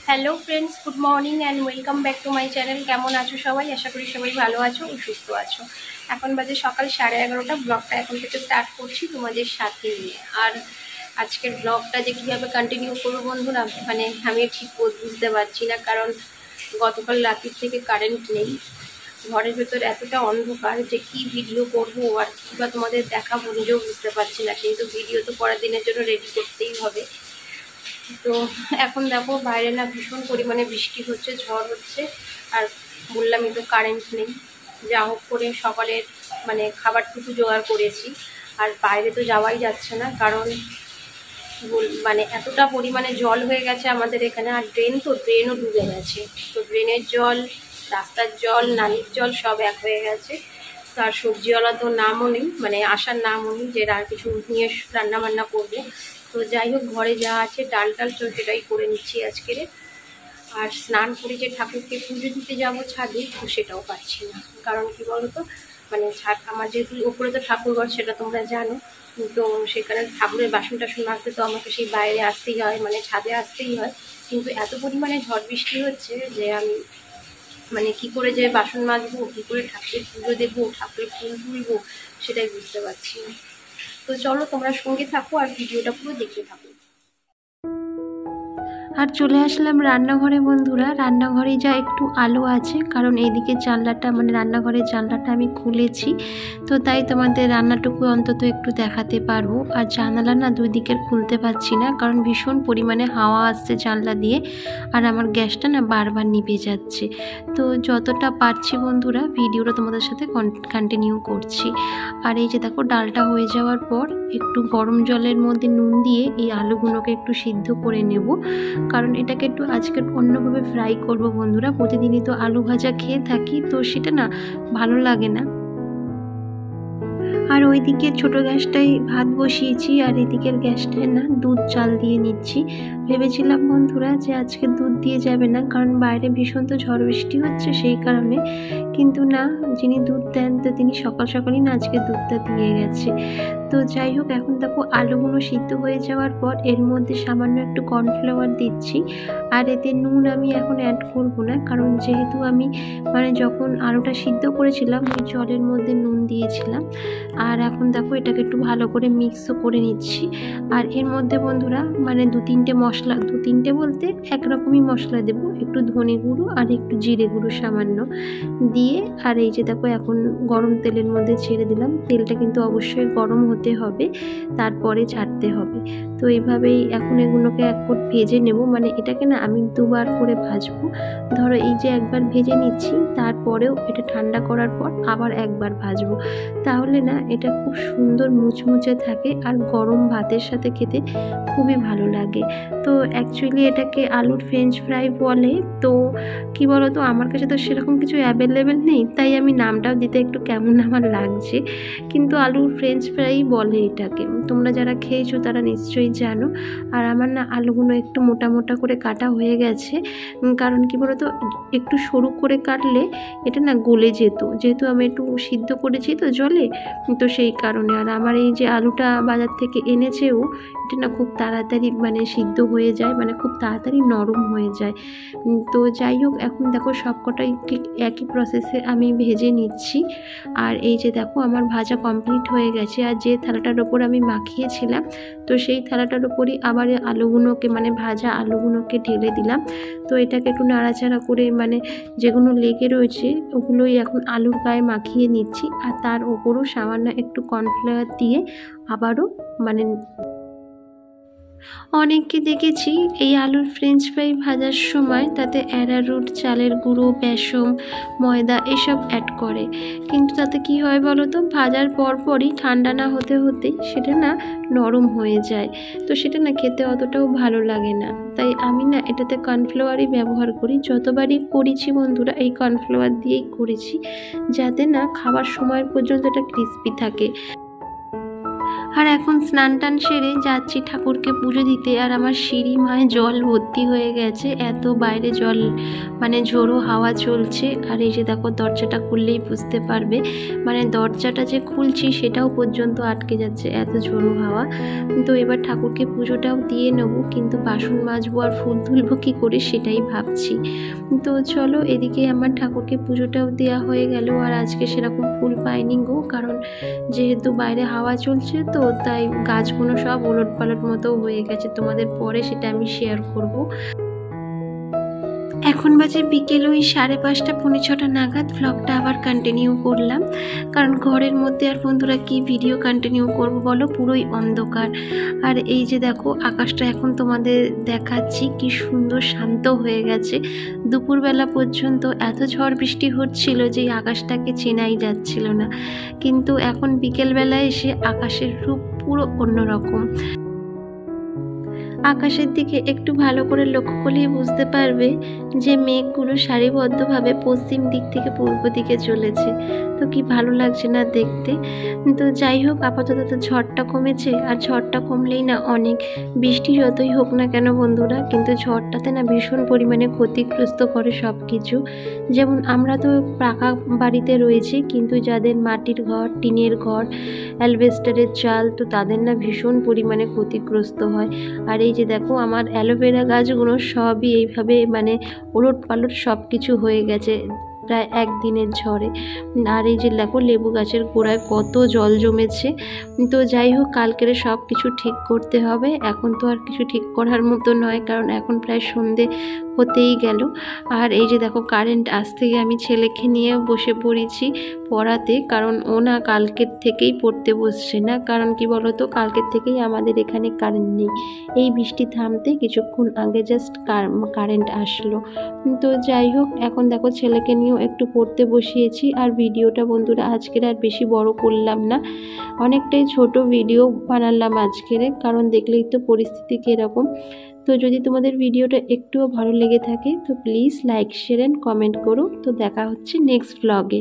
Hello friends, good morning and welcome back to my channel. কেমন আছো সবাই? আশা করি সবাই ভালো আছো ও সুস্থ আছো। এখন বাজে সকাল 11:30। ব্লগটা এখন থেকে স্টার্ট করছি তোমাদের সাথে নিয়ে। আর আজকের ব্লগটা যে কীভাবে কন্টিনিউ করবো বন্ধুরা, আমি ঠিক বুঝতে পারছি না, কারণ গতকাল রাতের থেকে কারেন্ট নেই। ঘরের ভেতর এতটা অন্ধকার যে কি ভিডিও করবো আর কী বা তোমাদের দেখাবো নিজেও বুঝতে পারছি না, কিন্তু ভিডিও তো পরের দিনের জন্য রেডি করতেই হবে। তো এখন দেখো বাইরে না ভীষণ পরিমাণে বৃষ্টি হচ্ছে, ঝড় হচ্ছে, আর বললামই তো কারেন্ট নেই। যা হোক করে সকালের খাবারটুকু জোগাড় করেছি, আর বাইরে তো যাওয়াই যাচ্ছে না, কারণ এতটা পরিমাণে জল হয়ে গেছে আমাদের এখানে। আর ড্রেনও ডুবে গেছে। তো ড্রেনের জল, রাস্তার জল, নালির জল সব এক হয়ে গেছে। তো আর সবজিওয়ালা তো নামও নেই, আসার নামও নেই যে আর কিছু নিয়ে রান্না বান্না করবো। তো যাই হোক, ঘরে যা আছে ডাল সেটাই করে নিচ্ছি আজকের। আর স্নান করে যে ঠাকুরকে পুজো দিতে যাবো ছাদে, তো সেটাও পাচ্ছি না। কারণ কি বলতো, আমার যেহেতু ওপরে তো ঠাকুরঘর, সেটা তোমরা জানো। তো সেখানে ঠাকুরের বাসন টাসন মাজতে তো আমাকে সেই বাইরে আসতেই হয়, ছাদে আসতেই হয়। কিন্তু এত পরিমাণে ঝড় বৃষ্টি হচ্ছে যে আমি কি করে যে বাসন মাজবো, কি করে ঠাকুরের পুজো দেবো, ঠাকুরের ফুল তুলবো, সেটাই বুঝতে পারছি না। তো চলো তোমরা সঙ্গে থাকো আর ভিডিওটা পুরো দেখতে থাকো। আর চলে আসলাম রান্নাঘরে বন্ধুরা। রান্নাঘরে যা একটু আলো আছে, কারণ এইদিকে জানলাটা রান্নাঘরের জানলাটা আমি খুলেছি, তো তাই তোমাদের রান্নাটুকু অন্তত একটু দেখাতে পারবো। আর জানালা না দুই দিকের খুলতে পারছি না, কারণ ভীষণ পরিমাণে হাওয়া আসছে জানলা দিয়ে, আর আমার গ্যাসটা না বারবার নিভে যাচ্ছে। তো যতটা পারছি বন্ধুরা ভিডিওটা তোমাদের সাথে কন্টিনিউ করছি। আর এই যে দেখো, ডালটা হয়ে যাওয়ার পর একটু গরম জলের মধ্যে নুন দিয়ে এই আলুগুলোকে একটু সিদ্ধ করে নেব, কারণ এটাকে একটু আজকে অন্যভাবে ফ্রাই করব বন্ধুরা। প্রতিদিনই তো আলু ভাজা খেয়ে থাকি, তো সেটা না ভালো লাগে না। আর ওইদিকে ছোটো গ্যাসটাই ভাত বসিয়েছি, আর এদিকের গ্যাসটায় না দুধ চাল দিয়ে নিচ্ছি। ভেবেছিলাম বন্ধুরা যে আজকে দুধ দিয়ে যাবে না, কারণ বাইরে ভীষণ তো ঝড় বৃষ্টি হচ্ছে সেই কারণে। কিন্তু না, যিনি দুধ দেন তো তিনি সকাল সকালই না আজকে দুধটা দিয়ে গেছে। তো যাই হোক, এখন দেখো আলুগুলো সিদ্ধ হয়ে যাওয়ার পর এর মধ্যে সামান্য একটু কর্নফ্লাওয়ার দিচ্ছি। আর এতে নুন আমি এখন অ্যাড করবো না, কারণ যেহেতু আমি যখন আলুটা সিদ্ধ করেছিলাম ওই জলের মধ্যে নুন দিয়েছিলাম। আর এখন দেখো এটাকে একটু ভালো করে মিক্সও করে নিচ্ছি। আর এর মধ্যে বন্ধুরা দু তিনটে বলতে একরকমই মশলা দেব, একটু ধনে গুঁড়ো আর একটু জিরে গুঁড়ো সামান্য দিয়ে। আর এই যে দেখো এখন গরম তেলের মধ্যে ছেড়ে দিলাম। তেলটা কিন্তু অবশ্যই গরম হতে হবে, তারপরে ছাড়তে হবে। তো এইভাবেই এখন এগুলোকে এক কোট ভেজে নেব। এটাকে না আমি দুবার করে ভাজবো। ধরো এই যে একবার ভেজে নিচ্ছি, তারপরেও এটা ঠান্ডা করার পর আবার একবার ভাজবো, তাহলে না এটা খুব সুন্দর মুচমুচে থাকে আর গরম ভাতের সাথে খেতে খুবই ভালো লাগে। তো অ্যাকচুয়ালি এটাকে আলুর ফ্রেঞ্চ ফ্রাই বলে। তো কি বলো তো, আমার কাছে তো সেরকম কিছু অ্যাভেলেবেল নেই, তাই আমি নামটাও দিতে একটু কেমন আমার লাগছে, কিন্তু আলুর ফ্রেঞ্চ ফ্রাই বলে এটাকে। তোমরা যারা খেয়েছো তারা নিশ্চয়ই জানো। আর আমার না আলুগুলো একটু মোটা মোটা করে কাটা হয়ে গেছে, কারণ কি বলো তো, একটু সরু করে কাটলে এটা না গলে যেত, যেহেতু আমি একটু সিদ্ধ করেছি তো জলে, তো সেই কারণে। আর আমার এই যে আলুটা বাজার থেকে এনেছেও, এটা না খুব তাড়াতাড়ি সিদ্ধ হয়ে যায়, খুব তাড়াতাড়ি নরম হয়ে যায়। তো যাই হোক, এখন দেখো সবকটাই ঠিক একই প্রসেসে আমি ভেজে নিচ্ছি। আর এই যে দেখো আমার ভাজা কমপ্লিট হয়ে গেছে। আর যে থালাটার ওপর আমি মাখিয়েছিলাম, তো সেই থালাটার ওপরই আবার আলুগুলোকে ভাজা আলুগুলোকে ঢেলে দিলাম। তো এটাকে একটু নাড়াচাড়া করে যেগুলো লেগে রয়েছে ওগুলোই এখন আলুর গায়ে মাখিয়ে নিচ্ছি। আর তার ওপরও সামান্য একটু কর্নফ্লাওয়ার দিয়ে আবারও অনেককে দেখেছি এই আলুর ফ্রেঞ্চ ফ্রাই ভাজার সময় তাতে অ্যারারুট, চালের গুঁড়ো, বেসন, ময়দা এসব অ্যাড করে। কিন্তু তাতে কি হয় বলো তো, ভাজার পরপরই ঠান্ডা না হতে হতে সেটা না নরম হয়ে যায়, তো সেটা না খেতে অতটাও ভালো লাগে না। তাই আমি না এটাতে কর্নফ্লাওয়ারই ব্যবহার করি। যতবারই করেছি বন্ধুরা এই কর্নফ্লাওয়ার দিয়েই করেছি, যাতে না খাবার সময় পর্যন্ত এটা ক্রিস্পি থাকে। আর এখন স্নান টান সেরে যাচ্ছি ঠাকুরকে পুজো দিতে। আর আমার সিঁড়ি মায় জল ভর্তি হয়ে গেছে, এত বাইরে জল মানে ঝোড়ো হাওয়া চলছে। আর এই যে দেখো দরজাটা খুললেই বুঝতে পারবে, মানে দরজাটা যে খুলছি সেটাও পর্যন্ত আটকে যাচ্ছে, এত ঝোড়ো হাওয়া। তো এবার ঠাকুরকে পুজোটাও দিয়ে নেবো, কিন্তু বাসন মাজবো আর ফুল তুলবো কী করে সেটাই ভাবছি। তো চলো, এদিকে আমার ঠাকুরকে পুজোটাও দেওয়া হয়ে গেল। আর আজকে সেরকম ফুল পাইনি গো, কারণ যেহেতু বাইরে হাওয়া চলছে তো তাই গাছগুলো সব ওলট পালট মতো হয়ে গেছে। তোমাদের পরে সেটা আমি শেয়ার করব। এখন বাজে বিকেল ওই 5:30 পৌনে 6টা নাগাদ। ব্লগটা আবার কন্টিনিউ করলাম, কারণ ঘরের মধ্যে আর বন্ধুরা কি ভিডিও কন্টিনিউ করব বলো, পুরোই অন্ধকার। আর এই যে দেখো আকাশটা এখন তোমাদের দেখাচ্ছি, কি সুন্দর শান্ত হয়ে গেছে। দুপুরবেলা পর্যন্ত এত ঝড় বৃষ্টি হচ্ছিল যে আকাশটাকে চেনাই যাচ্ছিল না, কিন্তু এখন বিকেলবেলায় এসে আকাশের রূপ পুরো অন্যরকম। আকাশের দিকে একটু ভালো করে লক্ষ্য করলেই বুঝতে পারবে যে মেঘগুলো সারিবদ্ধভাবে পশ্চিম দিক থেকে পূর্ব দিকে চলেছে। তো কি ভালো লাগছে না দেখতে। তো যাই হোক, আপাতত তো ঝড়টা কমেছে, আর ঝড়টা কমলেই না অনেক, বৃষ্টি যতই হোক না কেন বন্ধুরা, কিন্তু ঝড়টাতে না ভীষণ পরিমাণে ক্ষতিগ্রস্ত করে সব কিছু। যেমন আমরা তো পাকা বাড়িতে রয়েছি, কিন্তু যাদের মাটির ঘর, টিনের ঘর, অ্যালবেস্টারের চাল, তো তাদের না ভীষণ পরিমাণে ক্ষতিগ্রস্ত হয়। আর এই যে দেখো আমার অ্যালোভেরা গাছগুলো সবই এইভাবে মানে ওলট পালট সব কিছু হয়ে গেছে প্রায় একদিনের ঝড়ে। আর এই যে দেখো লেবু গাছের গোড়ায় কত জল জমেছে। তো যাই হোক, কালকের সব কিছু ঠিক করতে হবে। এখন তো আর কিছু ঠিক করার মতো নয়, কারণ এখন প্রায় সন্ধে হতেই গেল। আর এই যে দেখো কারেন্ট আসতে গিয়ে আমি ছেলেকে নিয়ে বসে পড়েছি পড়াতে, কারণ ও না কালকের থেকেই পড়তে বসছে না। কারণ কি বলতো, কালকের থেকেই আমাদের এখানে কারেন্ট নেই। এই বৃষ্টি থামতে কিছুক্ষণ আগে জাস্ট কারেন্ট আসলো। তো যাই হোক, এখন দেখো ছেলেকে নিয়েও একটু পড়তে বসিয়েছি। আর ভিডিওটা বন্ধুরা আজকের আর বেশি বড় করলাম না, অনেকটাই ছোট ভিডিও বানালাম আজকের, কারণ দেখলেই তো পরিস্থিতি কীরকম। তো যদি তোমাদের ভিডিওটা একটুও ভালো লেগে থাকে তো please like, share and comment করো। তো দেখা হচ্ছে নেক্সট ব্লগে।